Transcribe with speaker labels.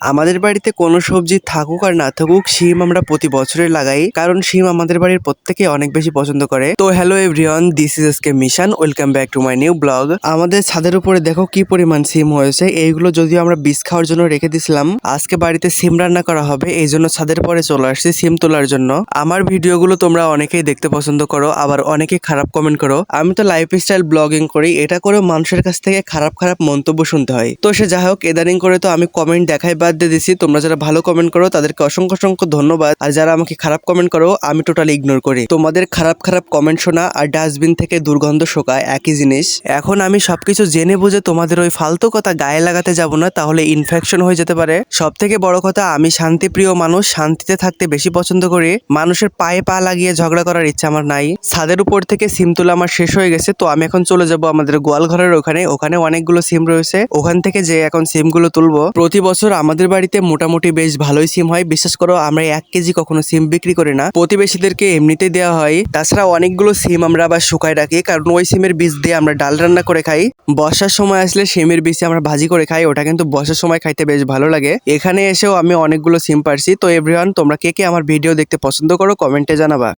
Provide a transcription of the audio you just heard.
Speaker 1: আমাদের বাড়িতে কোনো সবজি থাকুক আর না থাকুক শিম আমরা প্রতি বছরে লাগাই, কারণ শিম আমাদের বাড়ির প্রত্যেকে অনেক বেশি পছন্দ করে। তো hello everyone, this is SK mission, welcome back to my new blog. আমাদের ছাদের উপরে দেখো কি পরিমাণ সিম হয়েছে। এইগুলো যদিও আমরা বীজ খাওয়ার জন্য রেখে দিছিলাম, আজকে বাড়িতে সিম রান্না করা হবে, এই জন্য ছাদের পরে চলে আসছি সিম তোলার জন্য। আমার ভিডিওগুলো তোমরা অনেকেই দেখতে পছন্দ করো, আবার অনেকে খারাপ কমেন্ট করো। আমি তো লাইফস্টাইল ব্লগিং করি, এটা করেও মানুষের কাছ থেকে খারাপ খারাপ মন্তব্য শুনতে হয়। তো সে যাই হোক, ইদানিং করে তো আমি কমেন্ট দেখাই বাদ দিয়ে দিছি। তোমরা যারা ভালো কমেন্ট করো তাদেরকে অসংখ্য অসংখ্য ধন্যবাদ, আর যারা আমাকে খারাপ কমেন্ট করো আমি টোটালি ইগনোর করি। তোমাদের খারাপ খারাপ কমেন্ট শোনা আর ডাস্টবিন থেকে দুর্গন্ধ শোকা একই জিনিস। এখন আমি সবকিছু জেনে বুঝে তোমাদের ওই ফালতু কথা গায়ে লাগাতে যাব না, তাহলে ইনফেকশন হয়ে যেতে পারে। সব থেকে বড় কথা, আমি শান্তিপ্রিয় মানুষ, শান্তিতে থাকতে বেশি পছন্দ করি। মানুষের পায়ে পা লাগিয়ে ঝগড়া করার ইচ্ছা আমার নাই। ছাদের উপর থেকে সিম তোলা আমার শেষ হয়ে গেছে, তো আমি এখন চলে যাব আমাদের গোয়াল ঘরের ওখানে অনেকগুলো সিম রয়েছে, ওখান থেকে যে এখন সিম গুলো তুলবো। প্রতি বছর আমাদের বাড়িতে মোটামুটি বেশ ভালোই সিম হয়। বিশ্বাস করো, আমরা 1 কেজি কখনো সিম বিক্রি করি না, প্রতিবেশীদেরকে এমনিতেই দেওয়া হয়। তাছাড়া অনেকগুলো সিম আমরা আবার শুকায় রাখি, কারণ ওই সিমের বীজ দিয়ে আমরা ডাল রান্না করে খাই। বর্ষার সময় আসলে সিমের বীজ আমরা ভাজি করে খাই, ওটা কিন্তু বর্ষার সময় খাইতে বেশ ভালো লাগে। এখানে এসেও আমি অনেকগুলো সিম পারছি। তো এভরিওয়ান, তোমরা কে কে আমার ভিডিও দেখতে পছন্দ করো কমেন্টে জানাবা।